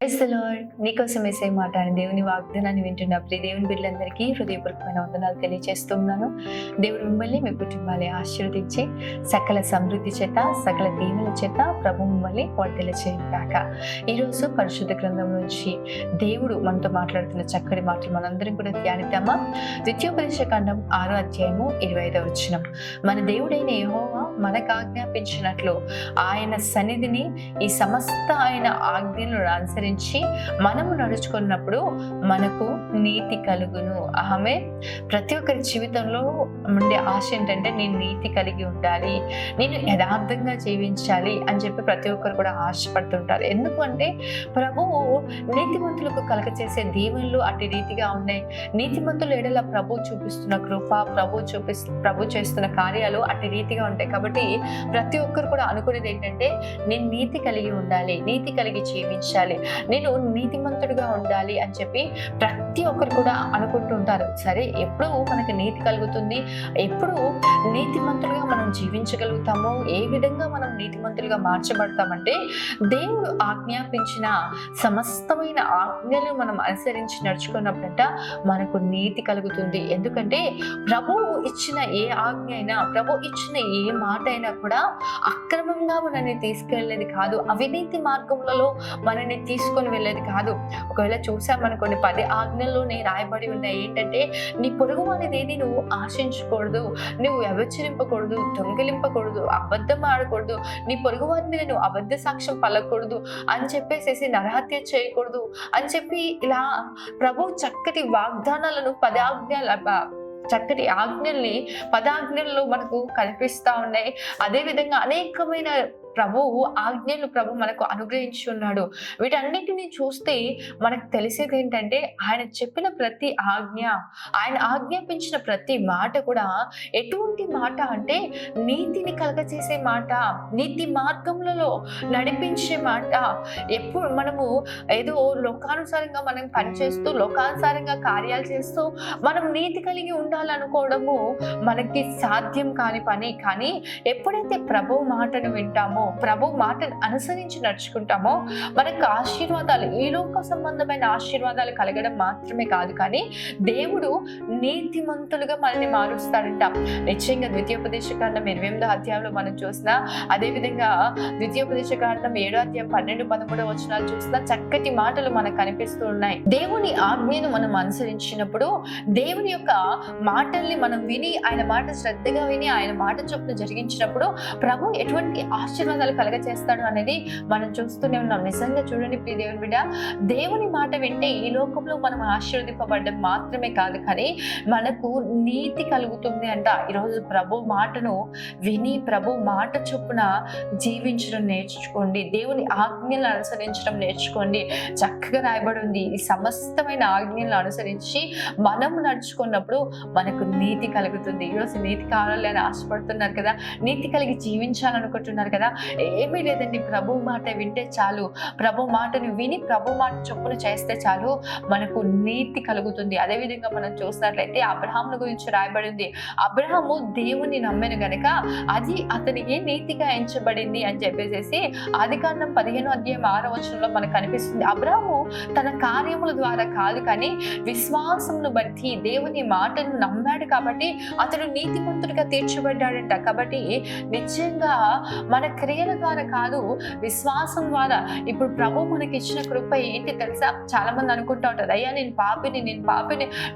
Praise the lord. నీకోసం యేసయ్య మాట అని దేవుని వాగ్దానాన్ని వింటున్న ప్రియ దేవుని బిడ్డలందరికీ హృదయపూర్వకమైన వందనాలు తెలియజేస్తున్నాను. దేవుడు మిమ్మల్ని మీ కుటుంబాన్ని ఆశీర్వదించి సకల సమృద్ధి చేత సకల దీవెనల చేత ప్రభు మిమ్మల్ని వర్ధిల్ల చేయగాక. ఈరోజు పరిశుద్ధ గ్రంథం నుంచి దేవుడు మనతో మాట్లాడుతున్న చక్కటి మాటలు మనందరం కూడా ధ్యానిద్దామా. ద్వితీయోపదేశకాండం 6వ అధ్యాయము 25వ వచనం. మన దేవుడైన యెహోవా మనకు ఆజ్ఞాపించినట్లు ఆయన సన్నిధిని ఈ సమస్త ఆయన ఆజ్ఞలను అనుసరించి మనము నడుచుకున్నప్పుడు మనకు నీతి కలుగును. ఆమె ప్రతి ఒక్కరి జీవితంలో ఉండే ఆశ ఏంటంటే నేను నీతి కలిగి ఉండాలి, నేను యథార్థంగా జీవించాలి అని చెప్పి ప్రతి ఒక్కరు కూడా ఆశపడుతుంటారు. ఎందుకంటే ప్రభువు నీతిమంతులకు కలగచేసే దీవెనలు అటు రీతిగా ఉన్నాయి. నీతిమంతుల ఎడల ప్రభు చూపిస్తున్న కృప, ప్రభు చేస్తున్న కార్యాలు అటు రీతిగా ఉంటాయి. కాబట్టి ప్రతి ఒక్కరు కూడా అనుకునేది ఏంటంటే నేను నీతి కలిగి ఉండాలి, నీతి కలిగి జీవించాలి, నేను నీతిమంతుడిగా ఉండాలి అని చెప్పి ప్రతి ఒక్కరు కూడా అనుకుంటుంటారు. సరే, ఎప్పుడు మనకి నీతి కలుగుతుంది, ఎప్పుడు నీతిమంతులుగా మనం జీవించగలుగుతామో, ఏ విధంగా మనం నీతిమంతులుగా మార్చబడతామంటే దేవుడు ఆజ్ఞాపించిన సమస్తమైన ఆజ్ఞలు మనం అనుసరించి నడుచుకున్నప్పుడంట మనకు నీతి కలుగుతుంది. ఎందుకంటే ప్రభువు ఇచ్చిన ఏ ఆజ్ఞ అయినా, ప్రభు ఇచ్చిన ఏ మాట అయినా కూడా అక్రమంగా మనల్ని తీసుకెళ్లేది కాదు, అవినీతి మార్గంలో మనల్ని తీసుకొని వెళ్ళేది కాదు. ఒకవేళ చూసామనుకోండి, 10 ఆజ్ఞల్లోనే రాయబడి ఉన్నాయి ఏంటంటే నీ పొరుగు అనేది ఏది నువ్వు ఆశించకూడదు, నువ్వు వ్యభిచరింపకూడదు, దొంగిలింపకూడదు, అబద్ధం ఆడకూడదు, నీ పొరుగు వారి మీద నువ్వు అబద్ధ సాక్ష్యం పలకూడదు అని చెప్పేసి నరహత్య చేయకూడదు అని చెప్పి ఇలా ప్రభు చక్కటి వాగ్దానాలను 10 చక్కటి ఆజ్ఞల్ని 10 ఆజ్ఞల్లో మనకు కనిపిస్తా ఉన్నాయి. అదేవిధంగా అనేకమైన ఆజ్ఞలు ప్రభు మనకు అనుగ్రహించి ఉన్నాడు. వీటన్నిటిని చూస్తే మనకు తెలిసేది ఏంటంటే ఆయన చెప్పిన ప్రతి ఆజ్ఞ, ఆయన ఆజ్ఞాపించిన ప్రతి మాట కూడా ఎటువంటి మాట అంటే నీతిని కలగచేసే మాట, నీతి మార్గములలో నడిపించే మాట. ఎప్పుడు మనము ఏదో లోకానుసారంగా మనం పనిచేస్తూ, లోకానుసారంగా కార్యాలు చేస్తూ మనం నీతి కలిగి ఉండాలనుకోవడము మనకి సాధ్యం కాని పని. కానీ ఎప్పుడైతే ప్రభు మాటను వింటామో, ప్రభు మాటను అనుసరించి నడుచుకుంటామో మనకు ఆశీర్వాదాలు, ఈ లోక సంబంధమైన ఆశీర్వాదాలు కలగడం మాత్రమే కాదు, కానీ దేవుడు నీతిమంతులుగా మనల్ని మారుస్తాడంట. నిశ్చయంగా ద్వితీయోపదేశకాండం 28వ అధ్యాయంలో మనం చూసినా, అదేవిధంగా ద్వితీయోపదేశకాండం 7వ అధ్యాయం 12-13 వచనాలు చూసినా చక్కటి మాటలు మనకు కనిపిస్తూ ఉన్నాయి. దేవుని ఆజ్ఞను మనం అనుసరించినప్పుడు, దేవుని యొక్క మాటల్ని మనం విని, ఆయన మాట శ్రద్ధగా విని, ఆయన మాట చొప్పున జరిగించినప్పుడు ప్రభు ఎటువంటి ఆశీర్వాదాలు కలగచేస్తాడు అనేది మనం చూస్తూనే ఉన్నాం. నిజంగా చూడండి ప్రియ దేవుని బిడ్డ, దేవుని మాట వింటే ఈ లోకంలో మనం ఆశీర్వదింపబడడం మాత్రమే కాదు, కానీ మనకు నీతి కలుగుతుంది అంట. ఈరోజు ప్రభు మాటను విని ప్రభు మాట చొప్పున జీవించడం నేర్చుకోండి, దేవుని ఆజ్ఞలను అనుసరించడం నేర్చుకోండి. చక్కగా రాయబడి ఉంది, ఈ సమస్తమైన ఆజ్ఞలను అనుసరించి మనం నడుచుకున్నప్పుడు మనకు నీతి కలుగుతుంది. ఈరోజు నీతి కావాలి అని ఆశపడుతున్నారు కదా, నీతి కలిగి జీవించాలనుకుంటున్నారు కదా, ఏమీ లేదండి, ప్రభు మాట వింటే చాలు, ప్రభు మాటను విని ప్రభు మాట చొప్పున చేస్తే చాలు, మనకు నీతి కలుగుతుంది. అదేవిధంగా మనం చూసినట్లయితే అబ్రహాము గురించి రాయబడింది. అబ్రహాము దేవుని నమ్మెను గనక అది అతనికి నీతిగా ఎంచబడింది అని చెప్పేసి ఆదికాండం 15వ అధ్యాయం 6వ వచనంలో మనకు కనిపిస్తుంది. అబ్రహాము తన కార్యముల ద్వారా కాదు, కానీ విశ్వాసమును బట్టి దేవుని మాటను నమ్మాడు కాబట్టి అతడు నీతిమంతుడిగా తీర్చబడ్డాడంట. కాబట్టి నిశ్చయంగా మన క్రియల ద్వారా కాదు, విశ్వాసం ద్వారా. ఇప్పుడు ప్రభు మనకి ఇచ్చిన కృప ఏంటి తెలుసా? చాలా మంది అనుకుంటా ఉంటారు, అయ్యా నేను పాపిని,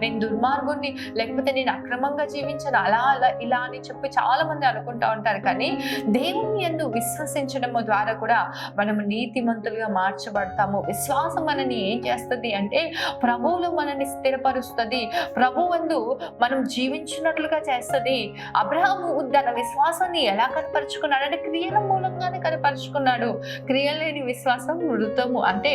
నేను దుర్మార్గుని, లేకపోతే నేను అక్రమంగా జీవించాను, అలా ఇలా అని చెప్పి చాలా మంది అనుకుంటా ఉంటారు. కానీ దేవుని యందు విశ్వసించడం ద్వారా కూడా మనం నీతిమంతులుగా మార్చబడతాము. విశ్వాసం మనని ఏం చేస్తుంది అంటే ప్రభువులో మనల్ని స్థిరపరుస్తుంది, ప్రభువందు మనం జీవించినట్లుగా చేస్తుంది. అబ్రహాము తన విశ్వాసాన్ని ఎలా కనపరుచుకున్నాడంటే క్రియల మూలంగానే కనపరుచుకున్నాడు. క్రియలేని విశ్వాసం మృతము. అంటే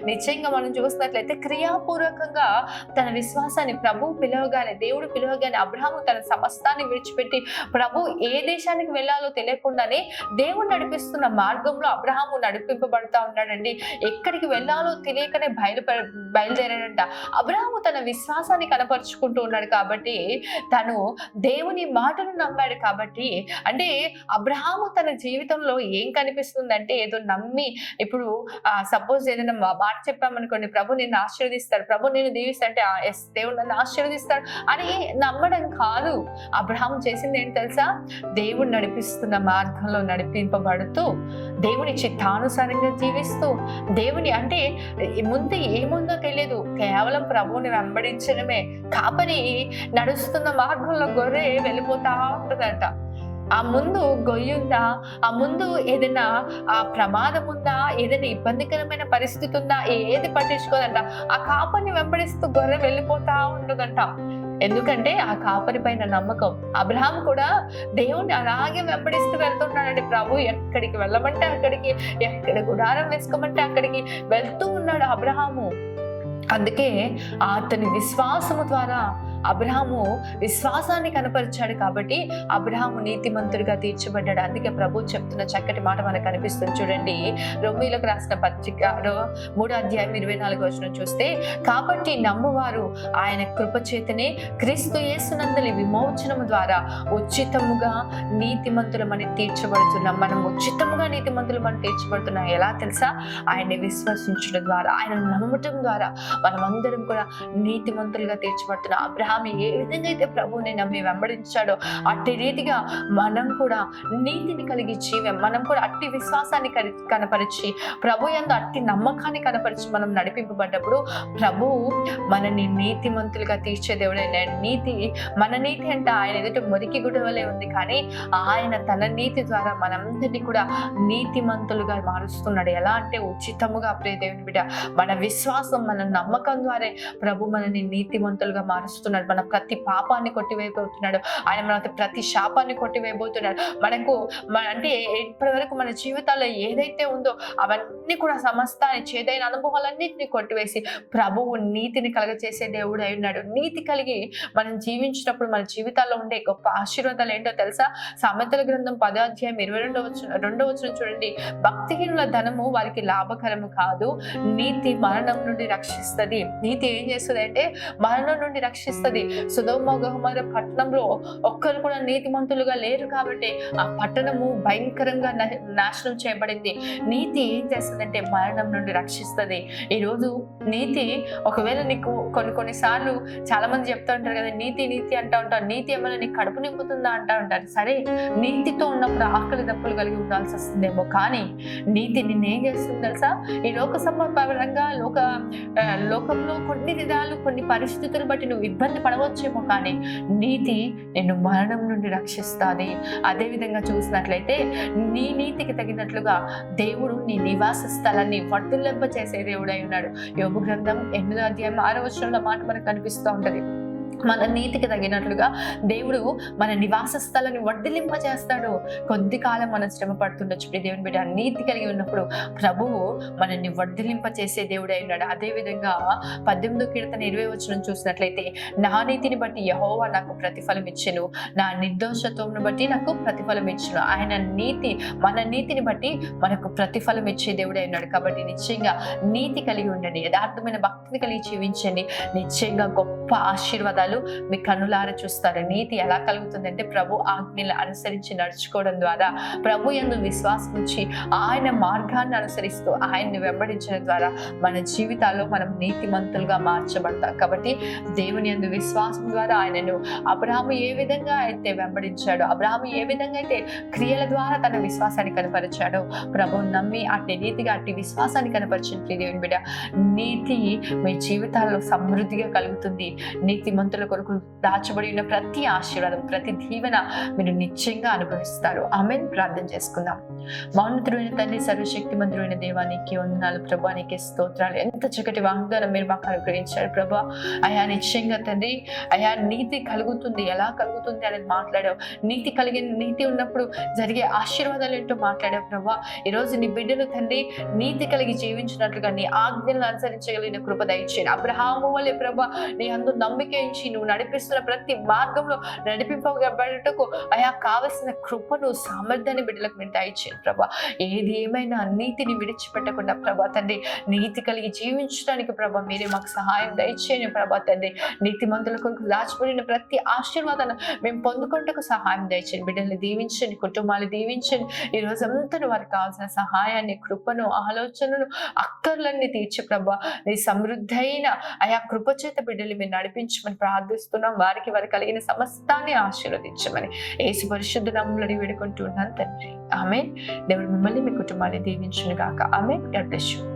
నిశ్చయంగా మనం చూసినట్లయితే క్రియాపూర్వకంగా తన విశ్వాసాన్ని ప్రభు పిలవగానే, దేవుడు పిలవగానే అబ్రహాము తన సమస్తాన్ని విడిచిపెట్టి ప్రభు ఏ దేశానికి వెళ్ళాలో తెలియకుండానే దేవుడు నడిపిస్తున్న మార్గంలో అబ్రహాము నడిపింపబడతా ఉన్నాడండి. ఎక్కడికి వెళ్ళాలో తెలియకనే బయలుదేరాడంట. అబ్రహాము తన విశ్వాసాన్ని కనపరుచుకుంటూ ఉన్నాడు కాబట్టి, తను దేవుని మాటను నమ్మాడు కాబట్టి, అంటే అబ్రహాము తన జీవితంలో ఏ ఏం కనిపిస్తుందంటే ఏదో నమ్మి ఇప్పుడు సపోజ్ ఏదైనా మాట చెప్పామనుకోండి, ప్రభు నిన్ను ఆశీర్వదిస్తాడు, ప్రభు నిన్ను దీవిస్తాడు అంటే ఎస్ దేవుడు నన్ను ఆశీర్వదిస్తాడు అని నమ్మడం కాదు. అబ్రహాము చేసింది ఏంటి తెలుసా? దేవుడు నడిపిస్తున్న మార్గంలో నడిపింపబడుతూ దేవుని చిత్తానుసారంగా జీవిస్తూ దేవుని అంటే ముందు ఏముందో తెలియదు, కేవలం ప్రభువుని వెంబడించడమే. కాపరి నడుస్తున్న మార్గంలో గొర్రె వెళ్ళిపోతా ఉంటుందంట. ఆ ముందు గొయ్యుందా, ఆ ముందు ఏదైనా ప్రమాదం ఉందా, ఏదైనా ఇబ్బందికరమైన పరిస్థితి ఉందా, ఏది పట్టించుకోదంట. ఆ కాపరిని వెంబడిస్తూ గొర్రె వెళ్ళిపోతా ఉంటుందంట. ఎందుకంటే ఆ కాపరి పైన నమ్మకం. అబ్రహాం కూడా దేవుణ్ణి అలాగే వెంబడిస్తూ వెళ్తున్నాడండి. ప్రభు ఎక్కడికి వెళ్ళమంటే అక్కడికి, ఎక్కడ గుడారం వేసుకోమంటే అక్కడికి వెళ్తూ ఉన్నాడు అబ్రహాము. అందుకే అతని విశ్వాసము ద్వారా అబ్రహాము విశ్వాసాన్ని కనపరిచాడు కాబట్టి అబ్రహాము నీతిమంతుడిగా తీర్చబడ్డాడు. అందుకే ప్రభు చెప్తున్న చక్కటి మాట మనకు కనిపిస్తుంది. చూడండి, రోమీయులకు రాసిన పత్రిక 3:24 చూస్తే, కాబట్టి నమ్మువారు ఆయన కృపచేతనే క్రీస్తు యేసునందలి విమోచనము ద్వారా ఉచితముగా నీతిమంతులమని తీర్చబడుతున్నాం. మనం ఉచితముగా నీతిమంతులమని తీర్చబడుతున్నాం. ఎలా తెలుసా? ఆయన్ని విశ్వసించడం ద్వారా, ఆయన నమ్మటం ద్వారా మనమందరం కూడా నీతిమంతులుగా తీర్చబడుతున్నాం. అబ్రహాం ఏ విధంగా అయితే ప్రభువుని నమ్మి వెంబడించాడో అట్టి రీతిగా మనం కూడా నీతిని కలిగించి, మనం కూడా అట్టి విశ్వాసాన్ని కనపరిచి, ప్రభు యందు అట్టి నమ్మకాన్ని కనపరిచి మనం నడిపింపబడ్డప్పుడు ప్రభువు మనని నీతిమంతులుగా తీర్చే దేవుడైన మన నీతి అంటే ఆయన ఎదుట మురికి గుడవలే ఉంది, కానీ ఆయన తన నీతి ద్వారా మనందరినీ కూడా నీతిమంతులుగా మారుస్తున్నాడు. ఎలా అంటే ఉచితముగా. ప్రియ దేవుని బిడ్డ, మన విశ్వాసం, మన నమ్మకం ద్వారా ప్రభు మనని నీతిమంతులుగా మారుస్తున్నాడు. మన ప్రతి పాపాన్ని కొట్టివేయబోతున్నాడు. ఆయన మన ప్రతి శాపాన్ని కొట్టివేయబోతున్నాడు. అంటే ఇప్పటి వరకు మన జీవితాల్లో ఏదైతే ఉందో అవన్నీ కూడా సమస్తాన్ని, చేదైన అనుభవాలన్నింటినీ కొట్టివేసి ప్రభువు నీతిని కలగచేసే దేవుడు అయి ఉన్నాడు. నీతి కలిగి మనం జీవించినప్పుడు మన జీవితాల్లో ఉండే గొప్ప ఆశీర్వాదాలు ఏంటో తెలుసా? సామెతల గ్రంథం 10:22 చూడండి, భక్తిహీనుల ధనము వారికి లాభకరము కాదు, నీతి మరణం నుండి రక్షిస్తుంది. నీతి ఏం చేస్తుంది అంటే మరణం నుండి రక్షిస్తుంది. సొదొమ గొమొర్రా పట్టణంలో ఒక్కరు కూడా నీతిమంతులుగా లేరు కాబట్టి ఆ పట్టణము భయంకరంగా నాశనం చేయబడింది. నీతి ఏం చేస్తుందంటే మరణం నుండి రక్షిస్తుంది. ఈరోజు నీతి ఒకవేళ నీకు కొన్నిసార్లు చాలా మంది చెప్తా ఉంటారు కదా, నీతి అంటా ఉంటారు. నీతి ఏమైనా నీకు కడుపు నింపుతుందా అంటా ఉంటారు. సరే, నీతితో ఉన్నప్పుడు ఆకలి దప్పులు కలిగి ఉండాల్సి వస్తుందేమో, కానీ నీతి నిన్నేం చేస్తుంది తెలుసా? ఈ లోక సంబంధంగా లోకంలో కొన్ని విధాలు, కొన్ని పరిస్థితులు బట్టి నువ్వు ఇబ్బంది పడవచ్చేమో, కానీ నీతి నిన్ను మరణం నుండి రక్షిస్తుంది. అదే విధంగా చూసినట్లయితే నీ నీతికి తగినట్లుగా దేవుడు నీ నివాస స్థలాన్ని వర్ధిల్లింప చేసే దేవుడై ఉన్నాడు. యోబు గ్రంథం 8:6 మాట మనకు కనిపిస్తూ ఉంటది. మన నీతికి తగినట్లుగా దేవుడు మన నివాస స్థలాన్ని వర్ధిల్లింప చేస్తాడు. కొద్ది కాలం మనం శ్రమ పడుతుండొచ్చు. దేవుని బిడ్డ, నీతి కలిగి ఉన్నప్పుడు ప్రభువు మనల్ని వర్ధిల్లింప చేసే దేవుడై ఉన్నాడు. అదే విధంగా 18వ కీర్తన 20 చూసినట్లయితే, నా నీతిని బట్టి యెహోవా నాకు ప్రతిఫలం ఇచ్చెను, నా నిర్దోషత్వమును బట్టి నాకు ప్రతిఫలం ఇచ్చెను. ఆయన నీతి, మన నీతిని బట్టి మనకు ప్రతిఫలం ఇచ్చే దేవుడై ఉన్నాడు. కాబట్టి నిశ్చయంగా నీతి కలిగి ఉండండి, యథార్థమైన భక్తిని కలిగి జీవించండి. నిశ్చయంగా గొప్ప ఆశీర్వాదాలు మీ కన్నులారా చూస్తారు. నీతి ఎలా కలుగుతుందంటే ప్రభు ఆజ్ఞలు అనుసరించి నడుచుకోవడం ద్వారా, ప్రభు యందు విశ్వాసం ఉంచి ఆయన మార్గాన్ని అనుసరిస్తూ ఆయన్ని వెంబడించడం ద్వారా మన జీవితాల్లో మనం నీతిమంతులుగా మార్చబడతాం. కాబట్టి దేవుని యందు విశ్వాసం ద్వారా ఆయనను అబ్రహాము ఏ విధంగా అయితే వెంబడించాడో, అబ్రహాము ఏ విధంగా అయితే క్రియల ద్వారా తన విశ్వాసాన్ని కనపరిచాడో, ప్రభువుని నమ్మి అట్టి నీతిగా అట్టి విశ్వాసాన్ని కనపరిచిన దేవుని బిడ్డ, నీతి మీ జీవితాల్లో సమృద్ధిగా కలుగుతుంది. నీతిమంతుల కొరకు దాచబడి ఉన్న ప్రతి ఆశీర్వాదం, ప్రతి దీవెన మీరు నిశ్చయంగా అనుభవిస్తారు. ఆమేన్. ప్రార్థన చేసుకుందాం. మౌనతుడైన తండ్రి, సర్వశక్తిమంతుడైన దేవానికి వందనాలు ప్రభా, నీకే స్తోత్రాలు. ఎంత చక్కటి వాగ్దానం మీరు మాకు అనుగ్రహించారు ప్రభా. అయా నిశ్చయంగా తండ్రి, అయా నీతి కలుగుతుంది, ఎలా కలుగుతుంది అనేది మాట్లాడావు. నీతి ఉన్నప్పుడు జరిగే ఆశీర్వాదాలు ఏంటో మాట్లాడావు ప్రభా. ఈరోజు నీ బిడ్డలు తండ్రి నీతి కలిగి జీవించినట్లుగా నీ ఆజ్ఞలను అనుసరించగలిగిన కృప దయచేయండి. అబ్రహాము వలె ప్రభా నీ అందు నమ్మిక దయచి నువ్వు నడిపిస్తున్న ప్రతి మార్గంలో నడిపింపబడుటకు అయా కావలసిన కృపను సామర్థ్యాన్ని బిడ్డలకు మీరు దయచేయండి ప్రభా. ఏది ఏమైనా నీతిని విడిచిపెట్టకుండా ప్రభా తండ్రి నీతి కలిగి జీవించడానికి ప్రభా మీరే మాకు సహాయం దయచేయండి ప్రభా తండ్రి. నీతిమంతుల కొరకు దాచిపడిన ప్రతి ఆశీర్వాదాన్ని మేము పొందుకుంటకు సహాయం దయచేయండి. బిడ్డల్ని దీవించండి, కుటుంబాలు దీవించండి. ఈ రోజు అంతా వారికి కావాల్సిన సహాయాన్ని, కృపను, ఆలోచనలు, అక్కర్లన్నీ తీర్చి ప్రభా నీ సమృద్ధైన ఆయా కృప చేత బిడ్డలు మీరు నడిపించమని ప్రార్థిస్తున్నాం. వారికి కలిగిన సమస్తాన్ని ఆశీర్వదించమని యేసు పరిశుద్ధ నామములో వేడుకుంటున్నాను తండ్రి. ఆమేన్. దేవుడు మిమ్మల్ని మీ కుటుంబాన్ని దీవించును గాక. ఆమేన్. God bless you.